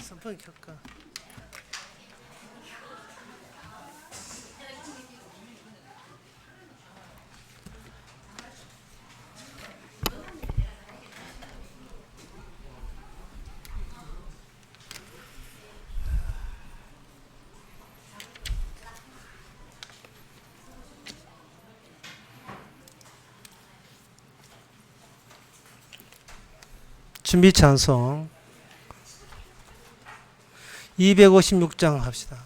선풍기 켤까? 준비 찬송 256장 합시다.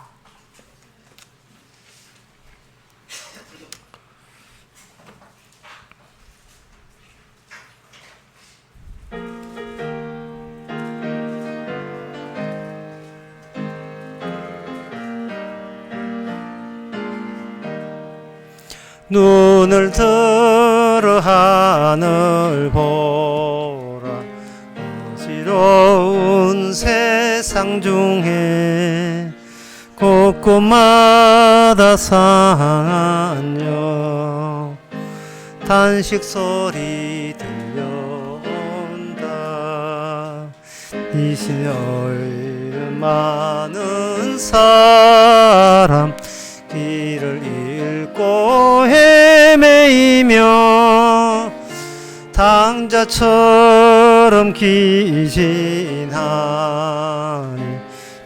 눈을 들어 하늘 보라. 어지러운 세상 중에 곳곳마다 상하여 탄식 소리 들려온다. 이 시절 많은 사람 길을 잃고 헤매이며 당자처럼 기진하니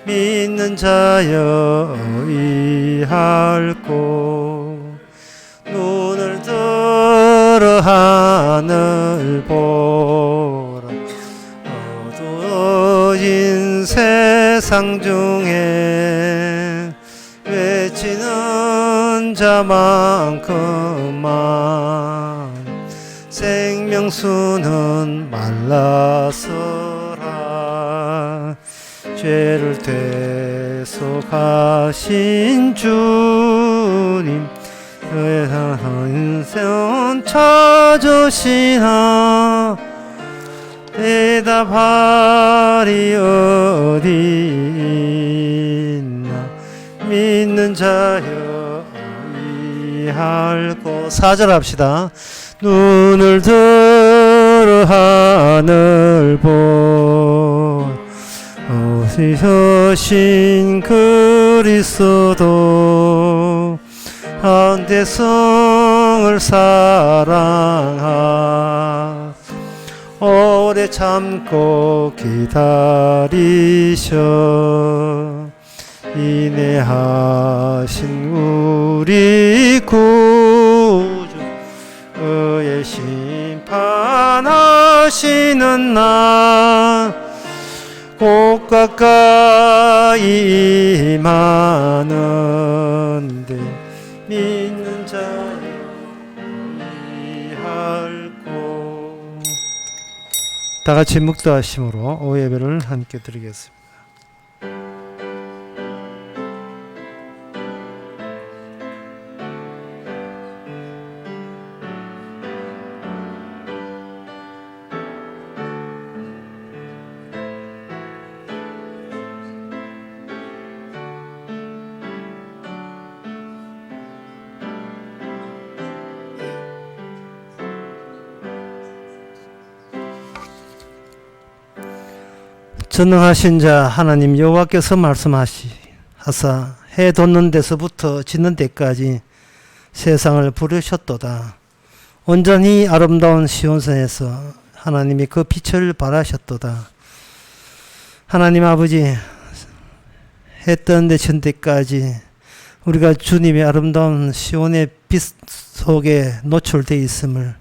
믿는 자여 이할고 눈을 들어 하늘 보라. 어두워진 세상 중에 외치는 자만큼만 생명수는 말라서라. 죄를 대속하신 주님 너의 인생 찾으시나. 대답하리 어디 있나. 믿는 자여 이할고. 4절 합시다. 눈을 들어 하늘 보 오시신 그리스도 한 대성을 사랑하 오래 참고 기다리셔 인내하신 우리 구주 그의 심판하시는 날 곧 가까이 임하는데 믿는 자여 이할고. 다 같이 묵도하심으로 오예배를 함께 드리겠습니다. 전능하신 자 하나님 여호와께서 말씀하사 해 돋는 데서부터 지는 데까지 세상을 부르셨도다. 온전히 아름다운 시온산에서 하나님이 그 빛을 발하셨도다. 하나님 아버지, 해 뜨는데 전 때까지 우리가 주님의 아름다운 시온의 빛 속에 노출되어 있음을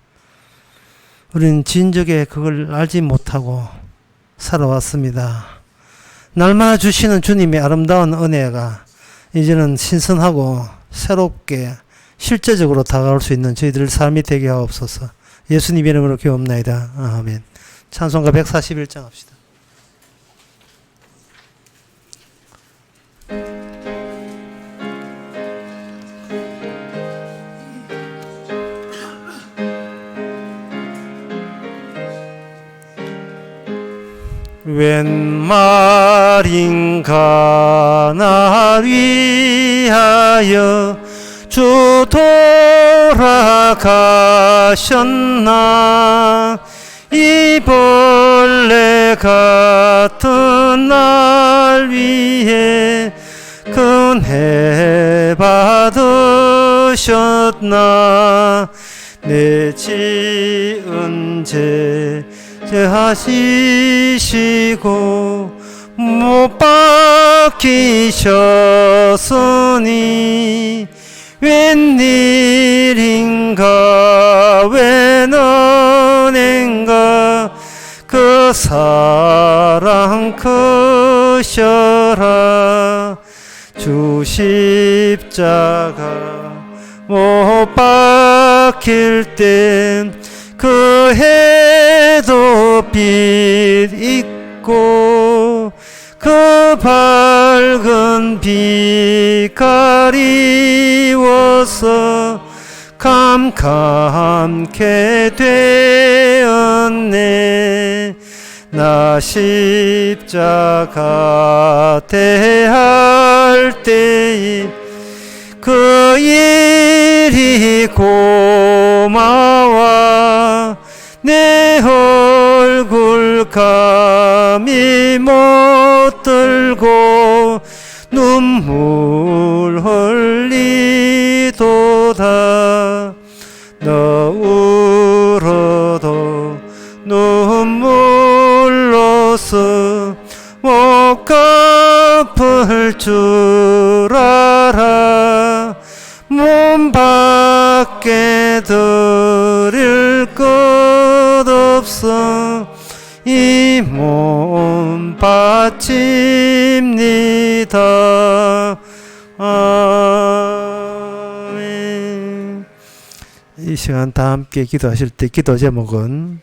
우리는 진즉에 그걸 알지 못하고 살아왔습니다. 날마다 주시는 주님의 아름다운 은혜가 이제는 신선하고 새롭게 실제적으로 다가올 수 있는 저희들 삶이 되게 하옵소서. 예수님 이름으로 기도합나이다. 아멘. 찬송가 141장 합시다. 웬 말인가 날 위하여 주 돌아가셨나. 이 벌레 같은 날 위해 은혜 받으셨나. 내 지은 죄 하시시고 못 박히셨으니 웬일인가 웬 은혜인가 그 사랑 크셔라. 주 십자가 못 박힐 땐 그 해도 빛 있고 그 밝은 빛 가리워서 캄캄케 되었네. 나 십자가 대할 때에 그 일이 고마워. 내 얼굴 감히 못 들고 눈물 흘리도다. 너 울어도 눈물로서 못 갚을 줄 알아. 몸 밖에 드릴 것 없어 이 몸 바칩니다. 아멘. 이 시간 다 함께 기도하실 때 기도 제목은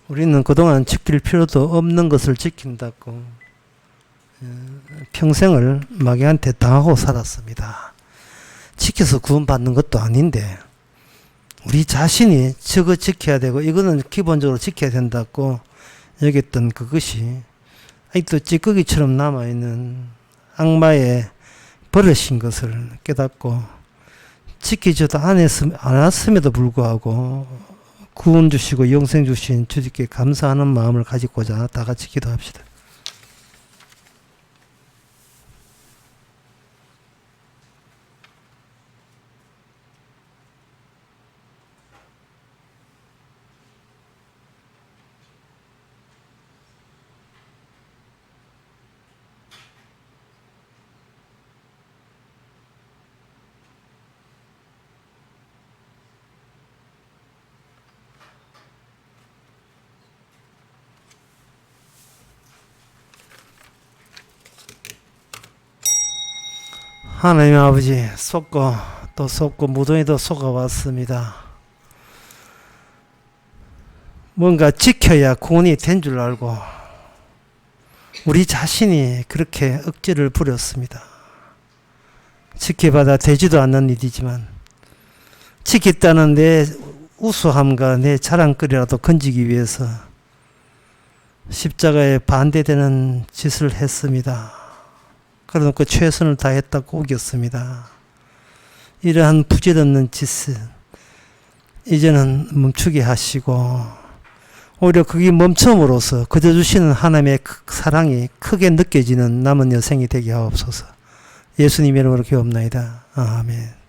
우리는 그동안 지킬 필요도 없는 것을 지킨다고 평생을 마귀한테 당하고 살았습니다. 지켜서 구원받는 것도 아닌데 우리 자신이 저거 지켜야 되고 이거는 기본적으로 지켜야 된다고 여겼던 그것이 아직도 찌꺼기처럼 남아있는 악마의 버릇인 것을 깨닫고 지키지도 않았음에도 불구하고 구원 주시고 영생 주신 주님께 감사하는 마음을 가지고자 다 같이 기도합시다. 하나님 아버지, 속고 또 속고 무덤에도 속아왔습니다. 뭔가 지켜야 구원이 된 줄 알고 우리 자신이 그렇게 억지를 부렸습니다. 지켜받아 되지도 않는 일이지만 지켰다는 내 우수함과 내 자랑거리라도 건지기 위해서 십자가에 반대되는 짓을 했습니다. 그래놓고 최선을 다했다고 우겼습니다. 이러한 부질없는 짓을 이제는 멈추게 하시고 오히려 그게 멈춤으로써 그저 주시는 하나님의 사랑이 크게 느껴지는 남은 여생이 되게 하옵소서. 예수님 이름으로 기도합나이다. 아멘.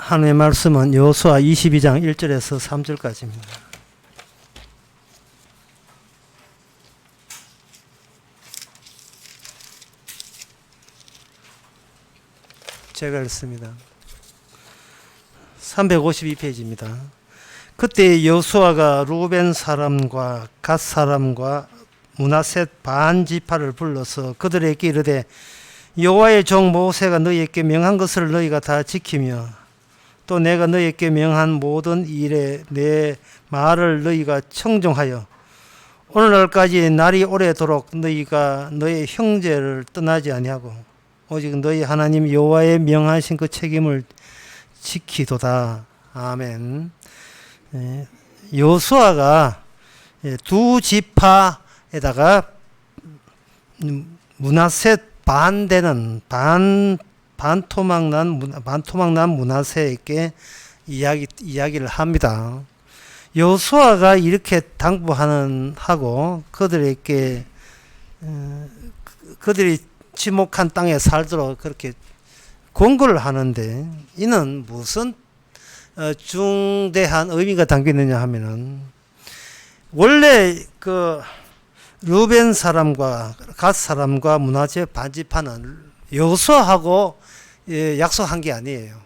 하나님의 말씀은 여호수아 22장 1절에서 3절까지입니다. 제가 읽습니다. 352페이지입니다. 그때 여호수아가 루벤 사람과 갓 사람과 므낫셋 반 지파를 불러서 그들에게 이르되 여호와의 종 모세가 너희에게 명한 것을 너희가 다 지키며 또 내가 너희에게 명한 모든 일에 내 말을 너희가 청종하여 오늘날까지 날이 오래도록 너희가 너희 형제를 떠나지 아니하고 오직 너희 하나님 여호와의 명하신 그 책임을 지키도다. 아멘. 여호수아가 두 지파에다가 므낫셋 반대는 반토막 난 므낫셋에게 이야기를 합니다. 여호수아가 이렇게 하고 그들에게 그들이 지목한 땅에 살도록 그렇게 권고를 하는데 이는 무슨 중대한 의미가 담겨 있느냐 하면은 원래 그 루벤 사람과 갓 사람과 므낫셋 반지파는 여호수아하고 약속한 게 아니에요.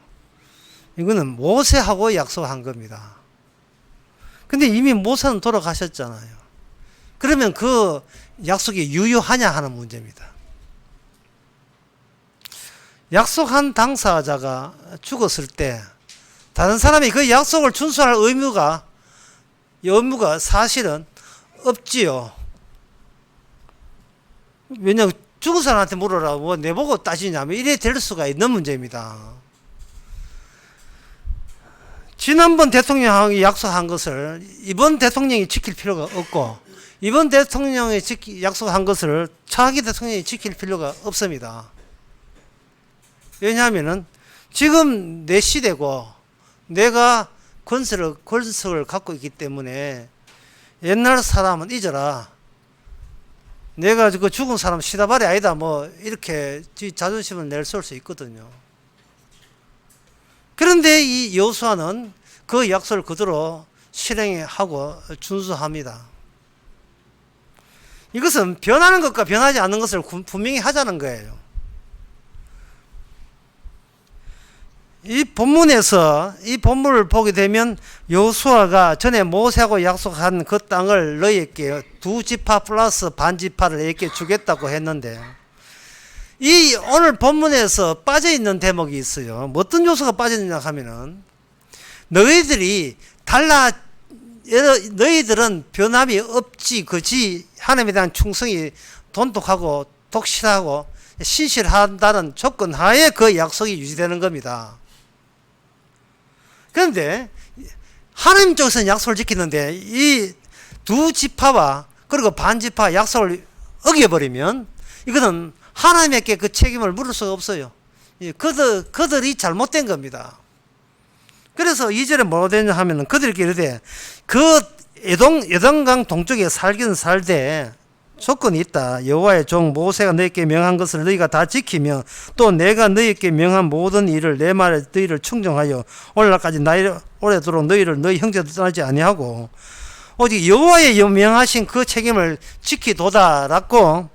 이거는 모세하고 약속한 겁니다. 근데 이미 모세는 돌아가셨잖아요. 그러면 그 약속이 유효하냐 하는 문제입니다. 약속한 당사자가 죽었을 때 다른 사람이 그 약속을 준수할 의무가 사실은 없지요. 왜냐하면 죽은 사람한테 물어라 뭐 내보고 따지냐면 이래 될 수가 있는 문제입니다. 지난번 대통령이 약속한 것을 이번 대통령이 지킬 필요가 없고 이번 대통령이 약속한 것을 차기 대통령이 지킬 필요가 없습니다. 왜냐하면은 지금 내 시대고 내가 권석을 갖고 있기 때문에 옛날 사람은 잊어라. 내가 그 죽은 사람 시다발이 아니다. 뭐 이렇게 자존심을 내세울 수 있거든요. 그런데 이 여호수아는 그 약속을 그대로 실행하고 준수합니다. 이것은 변하는 것과 변하지 않는 것을 분명히 하자는 거예요. 이 본문에서 이 본문을 보게 되면 여호수아가 전에 모세하고 약속한 그 땅을 너희에게 두 지파 플러스 반 지파를 너희에게 주겠다고 했는데 이 오늘 본문에서 빠져있는 대목이 있어요. 어떤 요소가 빠져있느냐 하면은 너희들은 변함이 없지 그지 하나님에 대한 충성이 돈독하고 독실하고 신실한다는 조건 하에 그 약속이 유지되는 겁니다. 그런데 하나님 쪽에서는 약속을 지키는데 이 두 지파와 그리고 반 지파 약속을 어겨버리면 이거는 하나님에게 그 책임을 물을 수가 없어요. 그들이 잘못된 겁니다. 그래서 2절에 뭐가 되냐 하면 그들에게 이르되 그 에돔강 동쪽에 살기는 살되 조건이 있다. 여호와의 종 모세가 너희에게 명한 것을 너희가 다 지키며 또 내가 너희에게 명한 모든 일을 내 말에 너희를 충정하여 오늘날까지 나이 오래도록 너희를 너희 형제들 떠나지 아니하고 오직 여호와의 명하신 그 책임을 지키도다라고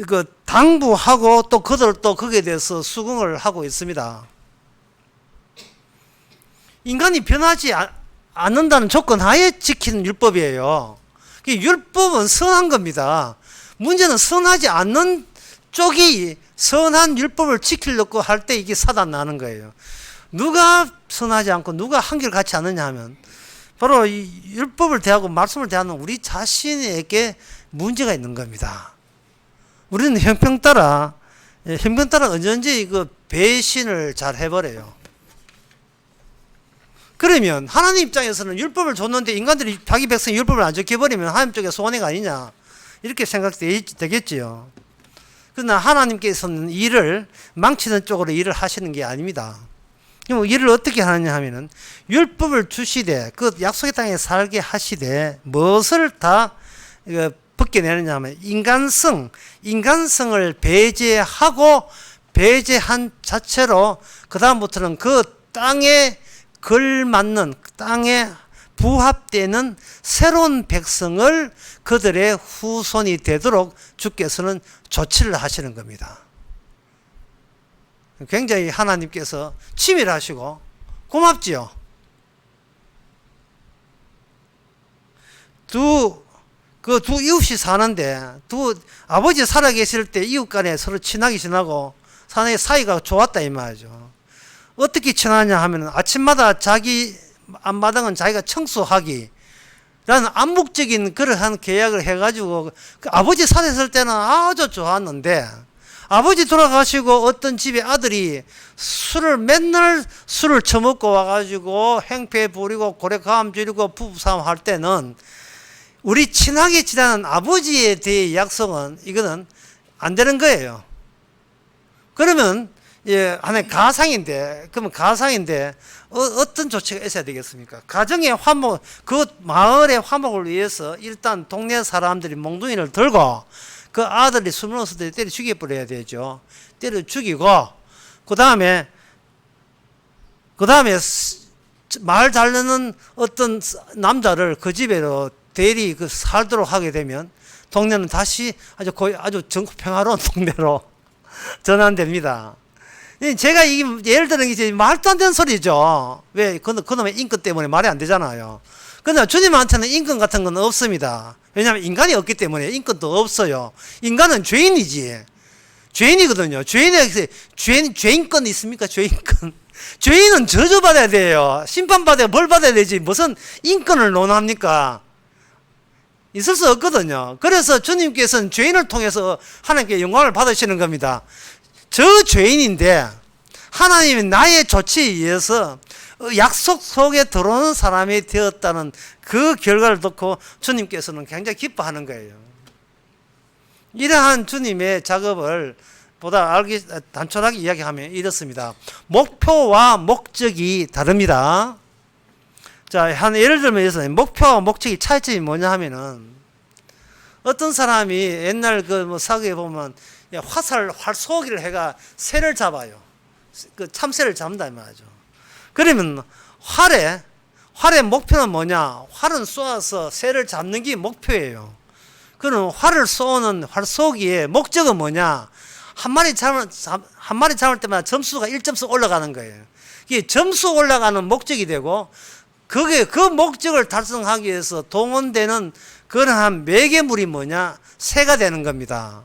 그 당부하고 또 그들 또 거기에 대해서 수긍을 하고 있습니다. 인간이 변하지 않는다는 조건 하에 지키는 율법이에요. 율법은 선한 겁니다. 문제는 선하지 않는 쪽이 선한 율법을 지키려고 할 때 이게 사단 나는 거예요. 누가 선하지 않고 누가 한결같지 않느냐 하면 바로 이 율법을 대하고 말씀을 대하는 우리 자신에게 문제가 있는 겁니다. 우리는 형평 따라 언제든지 그 배신을 잘 해버려요. 그러면 하나님 입장에서는 율법을 줬는데 인간들이 자기 백성이 율법을 안 지켜버리면 하나님 쪽에 손해가 아니냐 이렇게 생각되겠지요. 그러나 하나님께서는 일을 망치는 쪽으로 일을 하시는 게 아닙니다. 그럼 일을 어떻게 하느냐 하면은 율법을 주시되 그 약속의 땅에 살게 하시되 무엇을 다 벗겨내느냐 하면 인간성을 배제하고 배제한 자체로 그다음부터는 그 땅에 걸맞는, 땅에 부합되는 새로운 백성을 그들의 후손이 되도록 주께서는 조치를 하시는 겁니다. 굉장히 하나님께서 치밀하시고 고맙지요. 두 이웃이 사는데, 아버지 살아계실 때 이웃 간에 서로 친하게 지나고 사이가 좋았다 이 말이죠. 어떻게 친하냐 하면 아침마다 자기 앞마당은 자기가 청소하기 라는 암묵적인 그러한 계약을 해가지고, 그 아버지 살았을 때는 아주 좋았는데, 아버지 돌아가시고 어떤 집에 아들이 맨날 술을 처먹고 와가지고 행패 부리고 고래감 지르고 부부싸움 할 때는 우리 친하게 지내는 아버지에 대해 약속은 이거는 안 되는 거예요. 그러면 하나의 가상인데, 어떤 조치가 있어야 되겠습니까? 가정의 화목, 그 마을의 화목을 위해서 일단 동네 사람들이 몽둥이를 들고 그 아들이 술 먹었을 때 때려 죽여버려야 되죠. 때려 죽이고, 그 다음에 말 잘 듣는 어떤 남자를 그 집에로 대리 살도록 하게 되면 동네는 다시 아주 정국 평화로운 동네로 전환됩니다. 제가 예를 들은 게 말도 안 되는 소리죠. 왜? 그놈의 인권 때문에 말이 안 되잖아요. 그러나 주님한테는 인권 같은 건 없습니다. 왜냐하면 인간이 없기 때문에 인권도 없어요. 인간은 죄인이지. 죄인이거든요. 죄인권 있습니까? 죄인권. 죄인은 저주받아야 돼요. 심판받아야 벌 받아야 되지. 무슨 인권을 논합니까? 있을 수 없거든요. 그래서 주님께서는 죄인을 통해서 하나님께 영광을 받으시는 겁니다. 저 죄인인데 하나님이 나의 조치에 의해서 약속 속에 들어오는 사람이 되었다는 그 결과를 듣고 주님께서는 굉장히 기뻐하는 거예요. 이러한 주님의 작업을 보다 단촐하게 이야기하면 이렇습니다. 목표와 목적이 다릅니다. 자, 예를 들면 목표와 목적이 차이점이 뭐냐 하면은, 어떤 사람이 옛날 사극에 보면 활쏘기를 해가 새를 잡아요. 참새를 잡는다 이 말이죠. 그러면 활의 목표는 뭐냐? 활은 쏘아서 새를 잡는 게 목표예요. 그럼 활을 쏘는 활쏘기의 목적은 뭐냐? 한 마리 잡을 때마다 점수가 1점씩 올라가는 거예요. 이게 점수 올라가는 목적이 되고, 그 목적을 달성하기 위해서 동원되는 그러한 매개물이 뭐냐? 새가 되는 겁니다.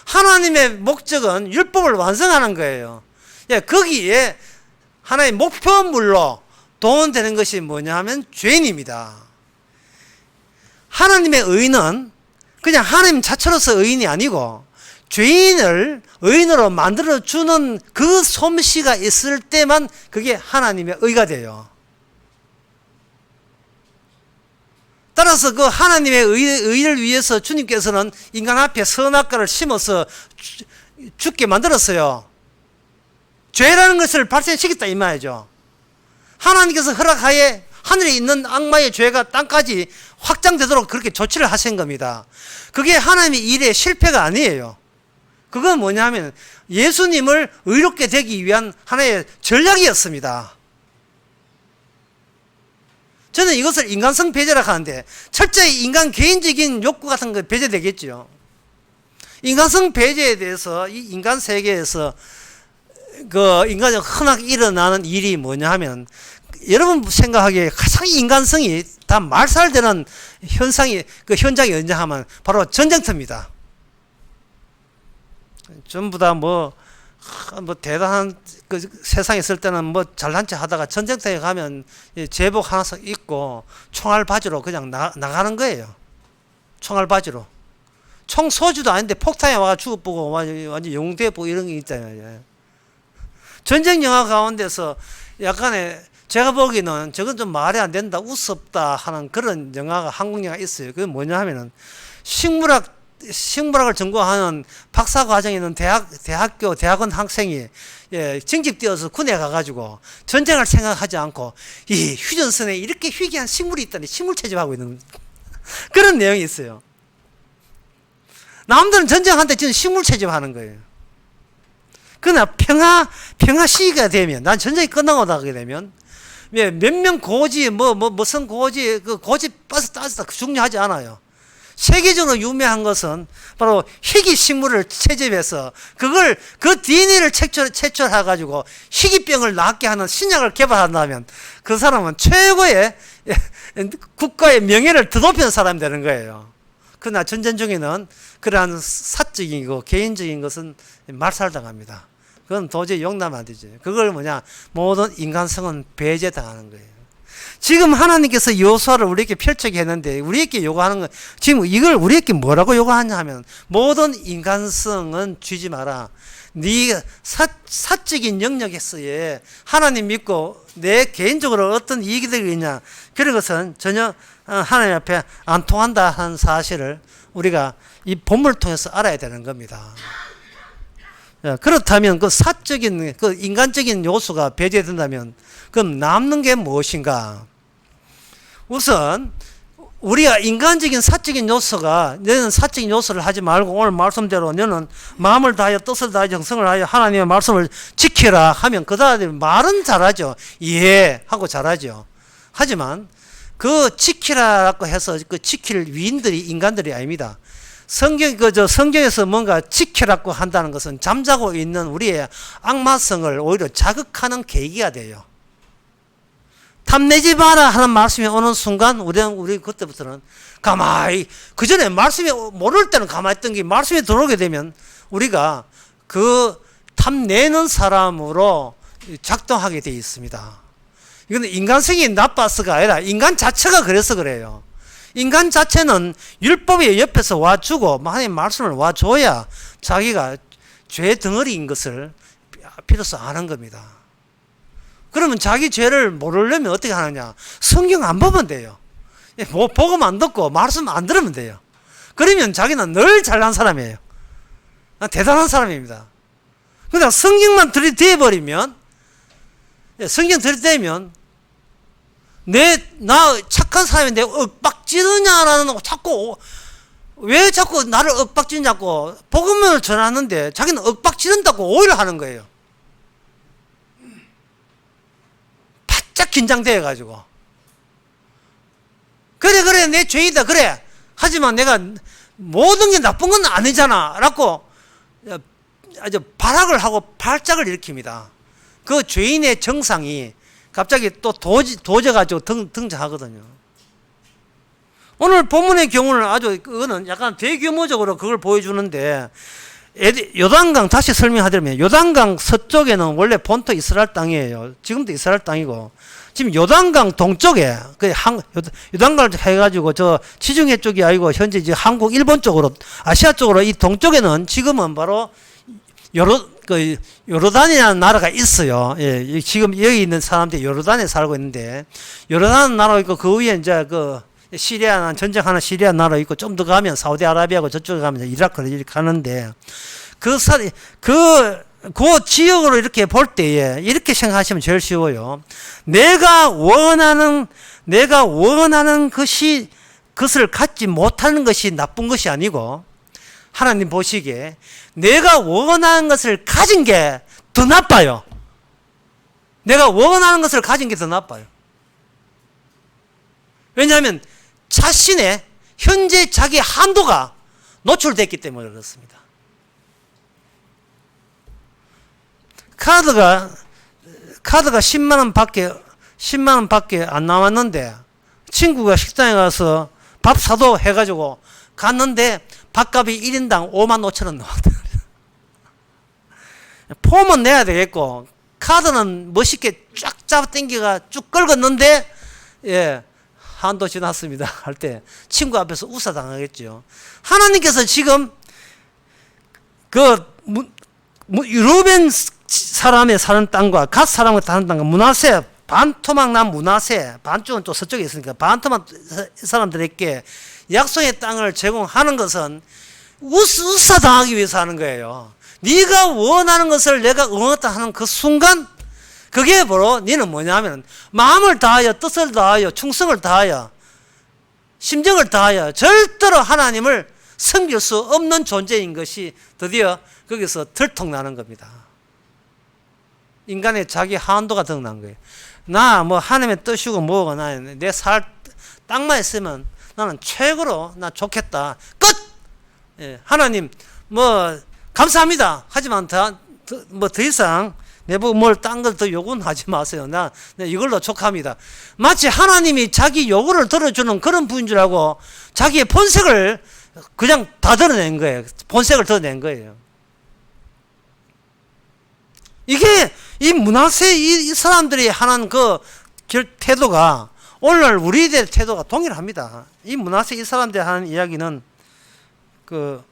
하나님의 목적은 율법을 완성하는 거예요. 거기에 하나의 목표물로 동원되는 것이 뭐냐 하면 죄인입니다. 하나님의 의는 그냥 하나님 자체로서 의인이 아니고, 죄인을 의인으로 만들어주는 그 솜씨가 있을 때만 그게 하나님의 의가 돼요. 따라서 그 하나님의 의를 위해서 주님께서는 인간 앞에 선악과를 심어서 죽게 만들었어요. 죄라는 것을 발생시켰다 이 말이죠. 하나님께서 허락하에 하늘에 있는 악마의 죄가 땅까지 확장되도록 그렇게 조치를 하신 겁니다. 그게 하나님의 일의 실패가 아니에요. 그건 뭐냐면 예수님을 의롭게 되기 위한 하나의 전략이었습니다. 저는 이것을 인간성 배제라고 하는데, 철저히 인간 개인적인 욕구 같은 거 배제되겠죠. 인간성 배제에 대해서 이 인간 세계에서 인간이 흔하게 일어나는 일이 뭐냐 하면, 여러분 생각하기에 가장 인간성이 다 말살되는 현장이 언제 하면 바로 전쟁터입니다. 전부 다 대단한 세상에 있을 때는 잘난 체 하다가 전쟁터에 가면 제복 하나씩 입고 총알 바지로 그냥 나가는 거예요. 총알 바지로. 총 소주도 아닌데 폭탄에 와가 죽어보고 완전 영웅되고 이런 게 있잖아요. 전쟁 영화 가운데서 약간의, 제가 보기에는 저건 좀 말이 안 된다, 우습다 하는 그런 영화가, 한국 영화가 있어요. 그게 뭐냐 하면은 식물학을 전공하는 박사 과정에 있는 대학원 학생이 징집되어서 군에 가가지고 전쟁을 생각하지 않고 이 휴전선에 이렇게 희귀한 식물이 있다니 식물 채집하고 있는 그런 내용이 있어요. 남들은 전쟁한테 지금 식물 채집하는 거예요. 그러나 평화 시기가 되면, 난 전쟁이 끝나고 나가게 되면, 몇 명 고지, 무슨 고지, 그 고지 따지다 중요하지 않아요. 세계적으로 유명한 것은 바로 희귀 식물을 채집해서 그 DNA를 채취해가지고 희귀병을 낫게 하는 신약을 개발한다면 그 사람은 최고의 국가의 명예를 드높이는 사람이 되는 거예요. 그러나 전쟁 중에는 그러한 사적이고 개인적인 것은 말살당합니다. 그건 도저히 용납 안 되죠. 그걸 모든 인간성은 배제당하는 거예요. 지금 하나님께서 여호수아를 우리에게 펼치게 했는데 우리에게 요구하는 건 지금 이걸 우리에게 뭐라고 요구하냐 하면 모든 인간성은 쥐지 마라. 네 사적인 영역에서의 하나님 믿고 내 개인적으로 어떤 이익이 되겠냐 그런 것은 전혀 하나님 앞에 안 통한다 하는 사실을 우리가 이 본문을 통해서 알아야 되는 겁니다. 그렇다면 그 사적인 그 인간적인 요소가 배제된다면 그럼 남는 게 무엇인가? 우선 우리가 인간적인 사적인 요소가 너는 사적인 요소를 하지 말고 오늘 말씀대로 너는 마음을 다하여 뜻을 다하여 정성을 다하여 하나님의 말씀을 지켜라 하면 그 다음에 말은 잘하죠. 이해하고 잘하죠. 하지만 그 지키라고 해서 그 지킬 위인들이 인간들이 아닙니다. 성경에서 뭔가 지키라고 한다는 것은 잠자고 있는 우리의 악마성을 오히려 자극하는 계기가 돼요. 탐내지 마라 하는 말씀이 오는 순간 우리 그때부터는 가만히 그 전에 말씀이 모를 때는 가만히 있던 게 말씀이 들어오게 되면 우리가 그 탐내는 사람으로 작동하게 되어 있습니다. 이건 인간성이 나빠서가 아니라 인간 자체가 그래서 그래요. 인간 자체는 율법의 옆에서 와주고 하나님의 말씀을 와줘야 자기가 죄 덩어리인 것을 비로소 아는 겁니다. 그러면 자기 죄를 모르려면 어떻게 하느냐? 성경 안 보면 돼요. 복음 안 듣고 말씀 안 들으면 돼요. 그러면 자기는 늘 잘난 사람이에요. 대단한 사람입니다. 그러나 성경만 들이대버리면 성경 들이대면 나 착한 사람인데 윽박지르냐라는 왜 자꾸 나를 윽박지르냐고 복음을 전하는데 자기는 윽박지른다고 오해를 하는 거예요. 바짝 긴장돼 가지고 그래 내 죄이다 그래 하지만 내가 모든 게 나쁜 건 아니잖아 라고 아주 발악을 하고 발작을 일으킵니다. 그 죄인의 정상이 갑자기 또 도져가지고 등장하거든요. 오늘 본문의 경우는 그거는 약간 대규모적으로 그걸 보여주는데, 요단강 다시 설명하자면, 요단강 서쪽에는 원래 본토 이스라엘 땅이에요. 지금도 이스라엘 땅이고, 지금 요단강 동쪽에, 요단강을 해가지고 지중해 쪽이 아니고, 현재 이제 한국, 일본 쪽으로, 아시아 쪽으로 이 동쪽에는 지금은 바로 요르단이라는 나라가 있어요. 예, 지금 여기 있는 사람들이 요르단에 살고 있는데, 요르단 나라 있고, 그 위에 이제 시리아, 전쟁하는 시리아 나라 있고, 좀 더 가면 사우디아라비아고 저쪽에 가면 이라크로 이렇게 가는데, 그 지역으로 이렇게 볼 때에, 이렇게 생각하시면 제일 쉬워요. 내가 원하는 것을 갖지 못하는 것이 나쁜 것이 아니고, 하나님 보시기에 내가 원하는 것을 가진 게 더 나빠요. 내가 원하는 것을 가진 게 더 나빠요. 왜냐하면 자신의 현재 자기 한도가 노출됐기 때문에 그렇습니다. 카드가 10만 원밖에 안 남았는데 친구가 식당에 가서 밥 사도 해가지고 갔는데 밥값이 1인당 5만 5천 원 나왔다. 폼은 내야 되겠고 카드는 멋있게 쫙 잡아 당기가 쭉 긁었는데 예, 한도 지났습니다 할 때 친구 앞에서 우사당하겠죠. 하나님께서 지금 유로벤 사람의 사는 땅과 갓 사람의 사는 땅과 므낫세 반토막 난 므낫세 반쪽은 또 서쪽에 있으니까 반토막 사람들에게 약속의 땅을 제공하는 것은 우사당하기 위해서 하는 거예요. 네가 원하는 것을 내가 응하다 하는 그 순간 그게 바로 너는 뭐냐면 마음을 다하여 뜻을 다하여 충성을 다하여 심정을 다하여 절대로 하나님을 섬길 수 없는 존재인 것이 드디어 거기서 들통나는 겁니다. 인간의 자기 한도가 드러난 거예요. 나 뭐 하나님의 뜻이고 뭐고 내 살 땅만 있으면 나는 최고로 나 좋겠다. 끝. 예, 하나님 뭐 감사합니다. 하지만 더 이상 내보고 뭘 딴 걸 더 요구는 하지 마세요. 나 이걸로 족합니다. 마치 하나님이 자기 요구를 들어주는 그런 분인 줄 알고 자기의 본색을 그냥 다 드러낸 거예요. 본색을 드러낸 거예요. 이게 이 므낫세 이 사람들이 하는 그 태도가 오늘날 우리들의 태도가 동일합니다. 이 므낫세 이 사람들이 하는 이야기는 그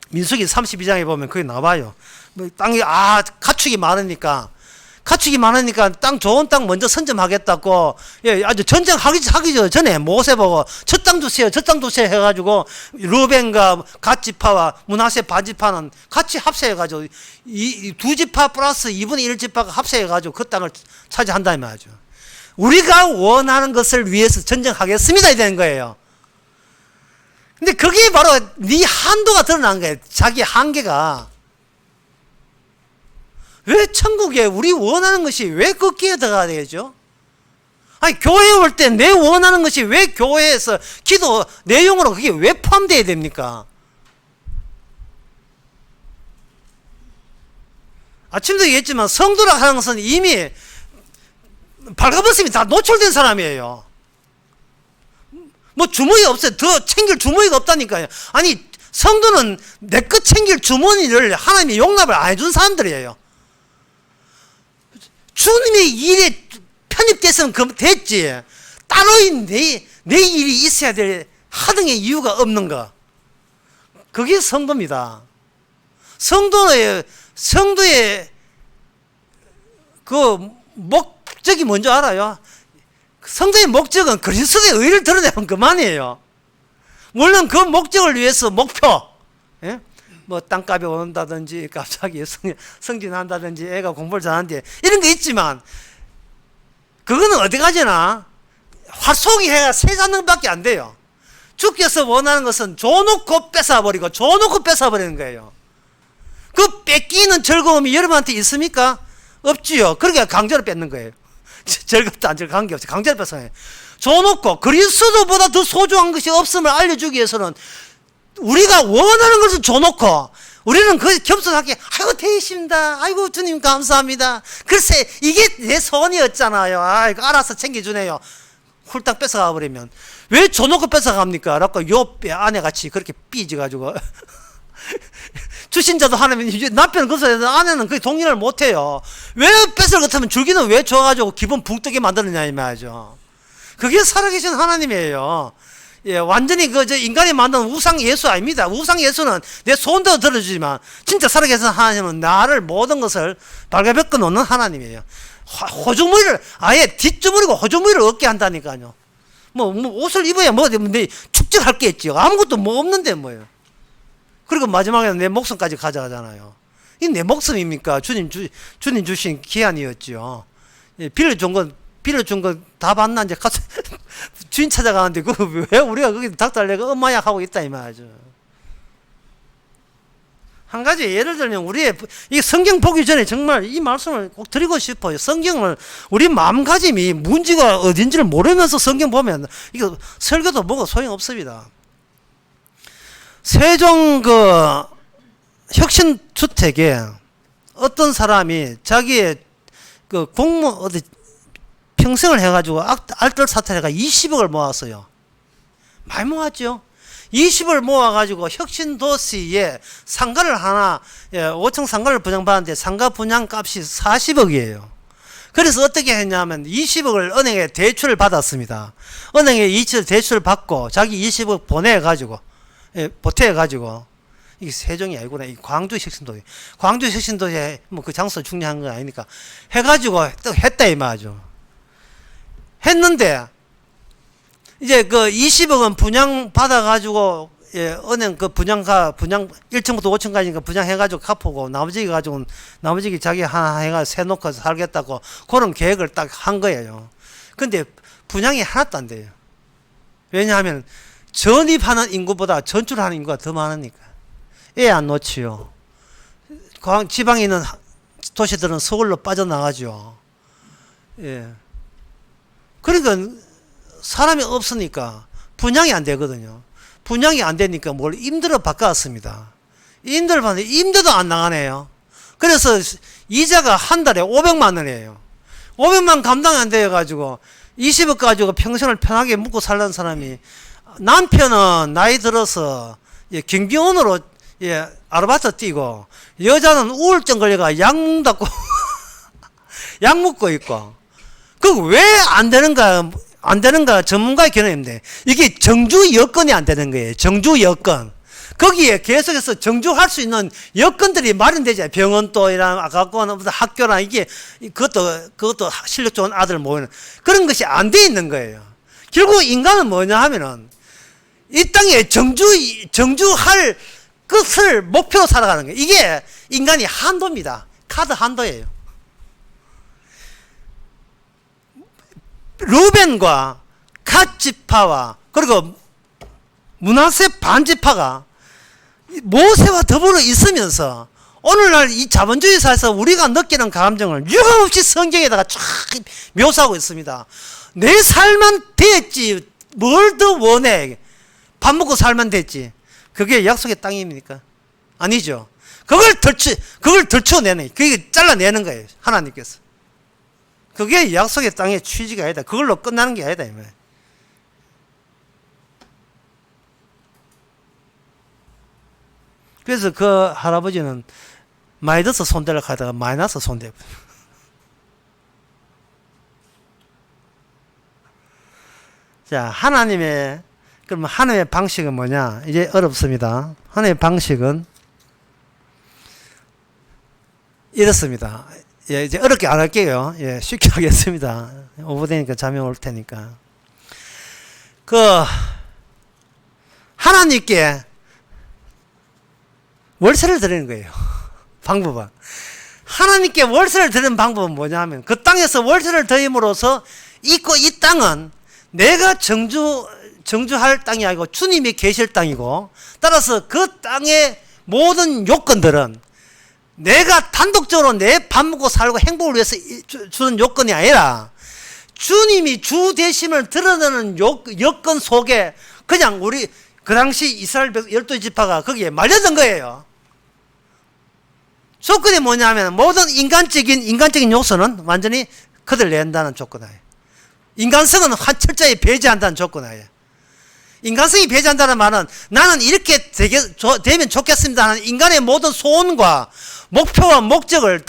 민수기 32장에 보면 그게 나와요. 뭐 땅이 가축이 많으니까 땅 좋은 땅 먼저 선점하겠다고, 예, 아주 전쟁하기 전에 모세 보고 저 땅 주세요 해가지고 루벤과 갓지파와 므낫세 반지파는 같이 합세해가지고 이 두 지파 플러스 2분의 1 지파가 합세해가지고 그 땅을 차지한다 이 말이죠. 우리가 원하는 것을 위해서 전쟁하겠습니다 이 되는 거예요. 근데 그게 바로 네 한도가 드러난 거예요. 자기 한계가. 왜 천국에 우리 원하는 것이 왜 거기에 들어가야 되겠죠? 아니 교회 올 때 내 원하는 것이 왜 교회에서 기도 내용으로 그게 왜 포함되어야 됩니까? 아침도 얘기했지만 성도라 하는 것은 이미 발가벗음이 다 노출된 사람이에요. 뭐 주머니 없어요. 더 챙길 주머니가 없다니까요. 아니 성도는 내 것 챙길 주머니를 하나님이 용납을 안 해준 사람들이에요. 주님의 일에 편입돼서는 됐지. 따로 내 일이 있어야 될 하등의 이유가 없는가. 그게 성도입니다. 성도의 그 목적이 뭔지 알아요? 성도의 목적은 그리스도의 의를 드러내면 그만이에요. 물론 그 목적을 위해서 목표, 예? 뭐 땅값이 오른다든지 갑자기 성진한다든지 애가 공부를 잘하는데 이런 게 있지만 그거는 어디 가지나 활쏘기 해가 세 잔밖에 안 돼요. 주께서 원하는 것은 줘놓고 뺏어버리는 거예요. 그 뺏기는 즐거움이 여러분한테 있습니까? 없지요. 그러니까 강제로 뺏는 거예요. 즐겁다 안 즐겁다 관계없이 강제로 뺏어요. 줘놓고 그리스도보다 더 소중한 것이 없음을 알려주기 위해서는 우리가 원하는 것을 줘놓고 우리는 그 겸손하게 아이고 되십니다. 아이고 주님 감사합니다. 글쎄 이게 내 소원이었잖아요. 아이고 알아서 챙겨주네요. 훌딱 뺏어가 버리면 왜 줘놓고 뺏어갑니까? 라고 요배 아내같이 그렇게 삐져가지고 주신 자도 하나님 남편은 그래서 아내는 그 동의를 못해요. 왜 뺏을 것 같으면 줄기는 왜 줘가지고 기분 붕 뜨게 만드느냐 이 말이죠. 그게 살아계신 하나님이에요. 예, 완전히 인간이 만든 우상 예수 아닙니다. 우상 예수는 내 손도 들어주지만 진짜 살아계신 하나님은 나를 모든 것을 발가벗겨 놓는 하나님이에요. 호주머니를 아예 뒷주머니고 호주머니를 얻게 한다니까요. 뭐 옷을 입어야 축적할 게 있죠. 아무것도 없는데 뭐예요. 그리고 마지막에는 내 목숨까지 가져가잖아요. 이 내 목숨입니까? 주님 주신 기한이었죠. 예, 빌려준 건 다 받나 이제 가서 주인 찾아가는데 그 왜 우리가 거기 닥달내고 엄마야 하고 있다 이 말이죠. 한 가지 예를 들면 이 성경 보기 전에 정말 이 말씀을 꼭 드리고 싶어요. 성경을 우리 마음가짐이 문제가 어딘지를 모르면서 성경 보면 이거 설교도 뭐가 소용없습니다. 세종 혁신주택에 어떤 사람이 자기의 공무원 평생을 해가지고 알뜰사탈해가 20억을 모았어요. 많이 모았죠. 20을 모아가지고 혁신도시에 상가를 하나 5층 상가를 분양받았는데 상가 분양값이 40억이에요. 그래서 어떻게 했냐면 20억을 은행에 대출을 받았습니다. 은행에 대출을 받고 자기 20억 보태가지고 이게 세종이 아니구나. 이 광주 혁신도시에 뭐 그 장소 중요한 건 아니니까 해가지고 또 했다 이 말이죠. 했는데 이제 그 20억은 분양 받아가지고 은행 그 분양 1층부터 5층까지니까 분양해가지고 갚고 나머지 자기 하나 해가 세놓고 살겠다고 그런 계획을 딱 한 거예요. 근데 분양이 하나도 안 돼요. 왜냐하면 전입하는 인구보다 전출하는 인구가 더 많으니까. 애 안 놓지요. 지방에 있는 도시들은 서울로 빠져나가죠. 예. 그러니까 사람이 없으니까 분양이 안 되거든요. 분양이 안 되니까 뭘 임대로 바꿔왔습니다. 임대를 받는데 임대도 안 나가네요. 그래서 이자가 한 달에 500만 원이에요. 500만 감당이 안 돼가지고 20억 가지고 평생을 편하게 묵고 살던 사람이, 남편은 나이 들어서 경비원으로 아르바이트 뛰고, 여자는 우울증 걸려가 약 먹다고 약 먹고 있고. 그 왜 안 되는가 전문가의 견해인데, 이게 정주 여건이 안 되는 거예요. 정주 여건. 거기에 계속해서 정주할 수 있는 여건들이 마련되잖아요. 병원도 이런 아까 학교나 이게 그것도 실력 좋은 아들 모이는 그런 것이 안 돼 있는 거예요. 결국 인간은 뭐냐 하면은 이 땅에 정주할 것을 목표로 살아가는 거예요. 이게 인간이 한도입니다. 카드 한도예요. 루벤과 갓 지파와 그리고 므낫세 반지파가 모세와 더불어 있으면서 오늘날 이 자본주의 사회에서 우리가 느끼는 감정을 유감없이 성경에다가 쫙 묘사하고 있습니다. 내 삶만 됐지 뭘 더 원해. 밥 먹고 살면 됐지. 그게 약속의 땅입니까? 아니죠. 그걸 덜쳐내는, 그게 잘라내는 거예요. 하나님께서. 그게 약속의 땅의 취지가 아니다. 그걸로 끝나는 게 아니다. 그래서 그 할아버지는 마이너스 손대려고 하다가 마이너스 손대. 자, 그러면 하나님의 방식은 뭐냐? 이제 어렵습니다. 하나님의 방식은 이렇습니다. 예, 이제 어렵게 안 할게요. 예, 쉽게 하겠습니다. 오버되니까 잠이 올 테니까. 하나님께 월세를 드리는 거예요. 방법은. 하나님께 월세를 드리는 방법은 뭐냐 하면, 그 땅에서 월세를 드림으로써 이 땅은 내가 정주할 땅이 아니고 주님이 계실 땅이고, 따라서 그 땅의 모든 요건들은 내가 단독적으로 내 밥 먹고 살고 행복을 위해서 주는 요건이 아니라 주님이 주 되심을 드러내는 여건 속에 그냥 우리 그 당시 이스라엘 12지파가 거기에 말려든 거예요. 조건이 뭐냐면 모든 인간적인 요소는 완전히 그들 낸다는 조건이에요. 인간성은 철저히 배제한다는 조건이에요. 인간성이 배제한다는 말은 나는 이렇게 되면 좋겠습니다 하는 인간의 모든 소원과 목표와 목적을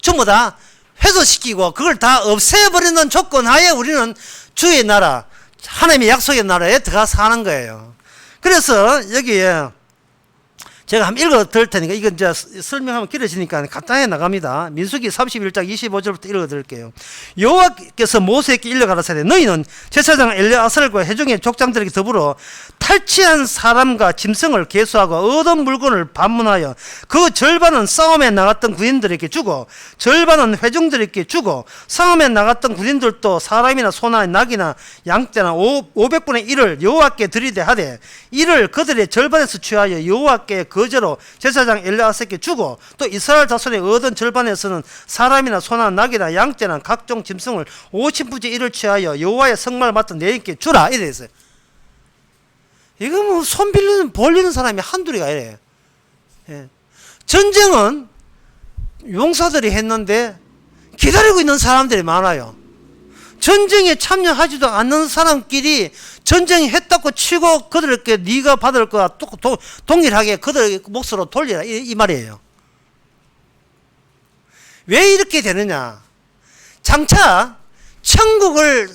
전부 다 회소시키고 그걸 다 없애버리는 조건 하에 우리는 주의 나라, 하나님의 약속의 나라에 들어가 사는 거예요. 그래서 여기에 제가 한번 읽어 드릴 테니까, 이건 이제 설명하면 길어지니까 간단하게 나갑니다. 민수기 31장 25절부터 읽어 드릴게요. 여호와께서 모세에게 일러 가라사대, 너희는 제사장 엘레아살과 회중의 족장들에게 더불어 탈취한 사람과 짐승을 계수하고 얻은 물건을 반문하여 그 절반은 싸움에 나갔던 군인들에게 주고 절반은 회중들에게 주고, 싸움에 나갔던 군인들도 사람이나 소나 낙이나 양떼나 500분의 1을 여호와께 드리되 하되, 이를 그들의 절반에서 취하여 여호와께 거제로 제사장 엘레아살에게 주고, 또 이스라엘 자손의 얻은 절반에서는 사람이나 소나 낙이나 양떼나 각종 짐승을 50분의 1을 취하여 여호와의 성막을 맡은 레위인께 주라. 이래 있어요. 이거 뭐 손 벌리는 사람이 한둘이가 아니래요. 예. 전쟁은 용사들이 했는데 기다리고 있는 사람들이 많아요. 전쟁에 참여하지도 않는 사람끼리 전쟁이 했다고 치고 그들에게 네가 받을 거와 동일하게 그들의 몫으로 돌리라, 이 말이에요. 왜 이렇게 되느냐? 장차 천국을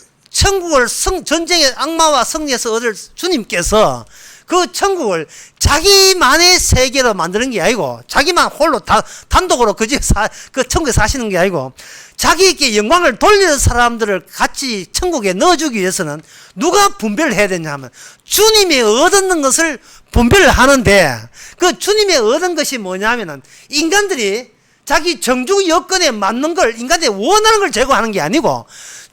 전쟁의 악마와 승리해서 얻을 주님께서 그 천국을 자기만의 세계로 만드는 게 아니고, 자기만 홀로 단독으로 그 천국에 사시는 게 아니고, 자기에게 영광을 돌리는 사람들을 같이 천국에 넣어주기 위해서는 누가 분배를 해야 되냐 하면 주님이 얻는 것을 분배를 하는데, 그 주님이 얻은 것이 뭐냐 하면은 인간들이 자기 정주 여건에 맞는 걸, 인간들이 원하는 걸 제공하는 게 아니고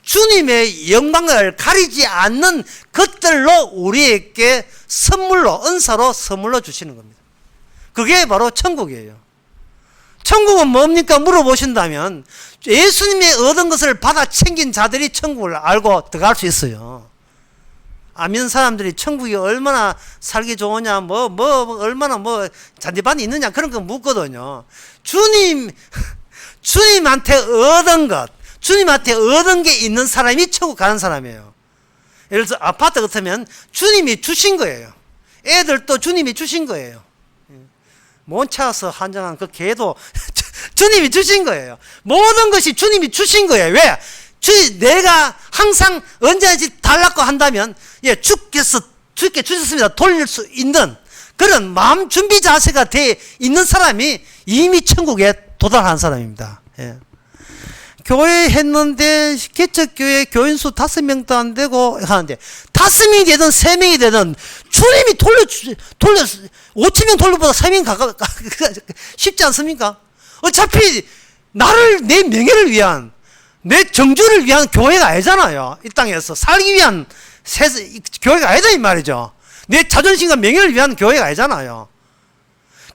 주님의 영광을 가리지 않는 것들로 우리에게 은사로 선물로 주시는 겁니다. 그게 바로 천국이에요. 천국은 뭡니까? 물어보신다면 예수님이 얻은 것을 받아 챙긴 자들이 천국을 알고 들어갈 수 있어요. 안 믿는 사람들이 천국이 얼마나 살기 좋으냐, 얼마나 잔디밭이 있느냐, 그런 거 묻거든요. 주님한테 얻은 것, 주님한테 얻은 게 있는 사람이 천국 가는 사람이에요. 예를 들어서 아파트 같으면 주님이 주신 거예요. 애들도 주님이 주신 거예요. 못 찾아서 한정한 그 개도 주님이 주신 거예요. 모든 것이 주님이 주신 거예요. 왜? 내가 항상 언제든지 달라고 한다면, 주께 주셨습니다. 돌릴 수 있는 그런 마음 준비 자세가 돼 있는 사람이 이미 천국에 도달한 사람입니다. 예. 교회 했는데 개척교회 교인수 5명도 안 되고 하는데 5명이 되든 3명이 되든 주님이 돌려 5,000명 돌려보다 3명 쉽지 않습니까? 어차피 내 명예를 위한, 내 정주를 위한 교회가 아니잖아요. 이 땅에서 살기 위한 교회가 아니다 이 말이죠. 내 자존심과 명예를 위한 교회가 아니잖아요.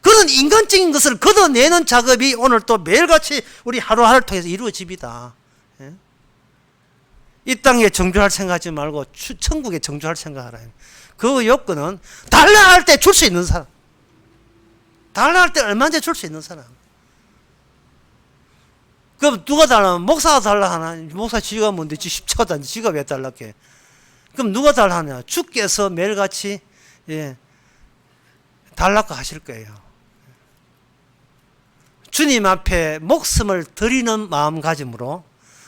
그런 인간적인 것을 걷어내는 작업이 오늘 또 매일같이 우리 하루하루를 통해서 이루어집니다. 예? 이 땅에 정주할 생각하지 말고 천국에 정주할 생각하라. 그 요건은 달라 할 때 줄 수 있는 사람, 달라 할 때 얼마든지 줄 수 있는 사람. 그럼 누가 달라면 목사가 달라 하나? 목사 지가 뭔데 십자가 단지 지가 왜 달라게? 그럼 누가 달라 하냐? 주께서 매일같이 달라고 하실 거예요. 주님 앞에 목숨을 드리는 마음가짐으로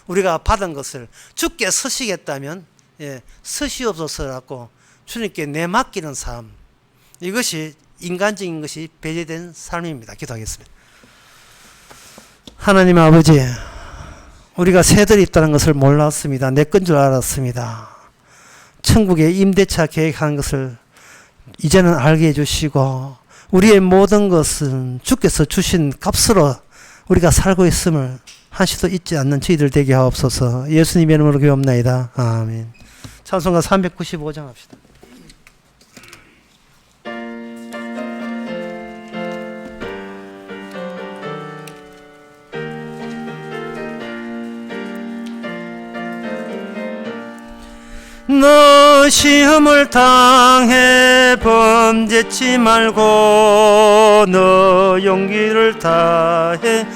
우리가 받은 것을 주께 서시겠다면 서시옵소서라고 주님께 내맡기는 삶, 이것이 인간적인 것이 배제된 삶입니다. 기도하겠습니다. 하나님 아버지, 우리가 새들이 있다는 것을 몰랐습니다. 내 건 줄 알았습니다. 천국에 임대차 계획하는 것을 이제는 알게 해주시고, 우리의 모든 것은 주께서 주신 값으로 우리가 살고 있음을 한시도 잊지 않는 저희들 되게 하옵소서. 예수님의 이름으로 기도합나이다. 아멘. 찬송가 395장 합시다. 너 시험을 당해 범죄치 말고 너 용기를 다해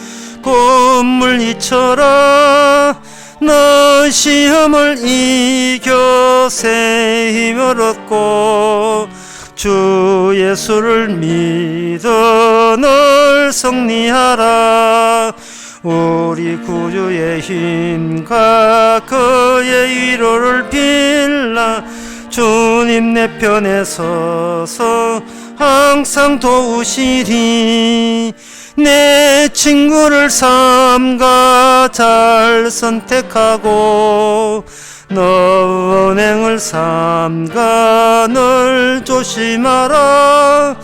꽃물 이쳐라. 너 시험을 이겨 새 힘을 얻고 주 예수를 믿어 널 승리하라. 우리 구주의 힘과 그의 위로를 빌라. 주님 내 편에 서서 항상 도우시리. 내 친구를 삼가 잘 선택하고 너 은행을 삼가 널 조심하라.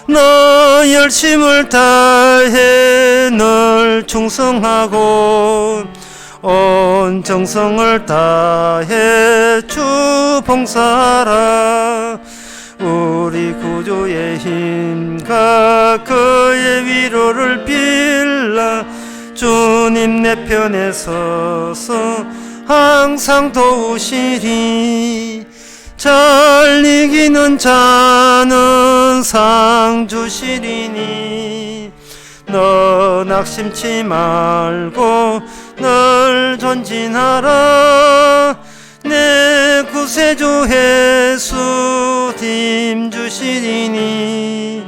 너 열심을 다해 널 충성하고 온 정성을 다해 주 봉사하라. 우리 구주의 힘과 그의 위로를 빌라. 주님 내 편에 서서 항상 도우시리. 잘 이기는 자는 상 주시리니 너 낙심치 말고 널 전진하라. 내 구세주 예수 힘 주시리니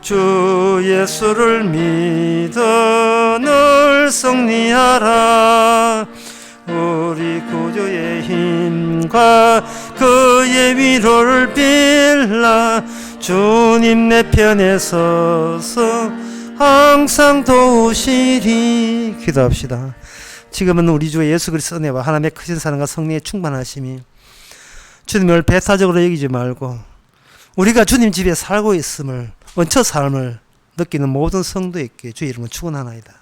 주 예수를 믿어 널 승리하라. 우리 구주의 힘과 그의 위로를 빌라. 주님 내 편에 서서 항상 도우시리. 기도합시다. 지금은 우리 주 예수 그리스도의 은혜와 하나님의 크신 사랑과 성령의 충만하심이 주님을 배타적으로 여기지 말고 우리가 주님 집에 살고 있음을, 얹혀 삶을 느끼는 모든 성도에게 주의 이름으로 축원하나이다.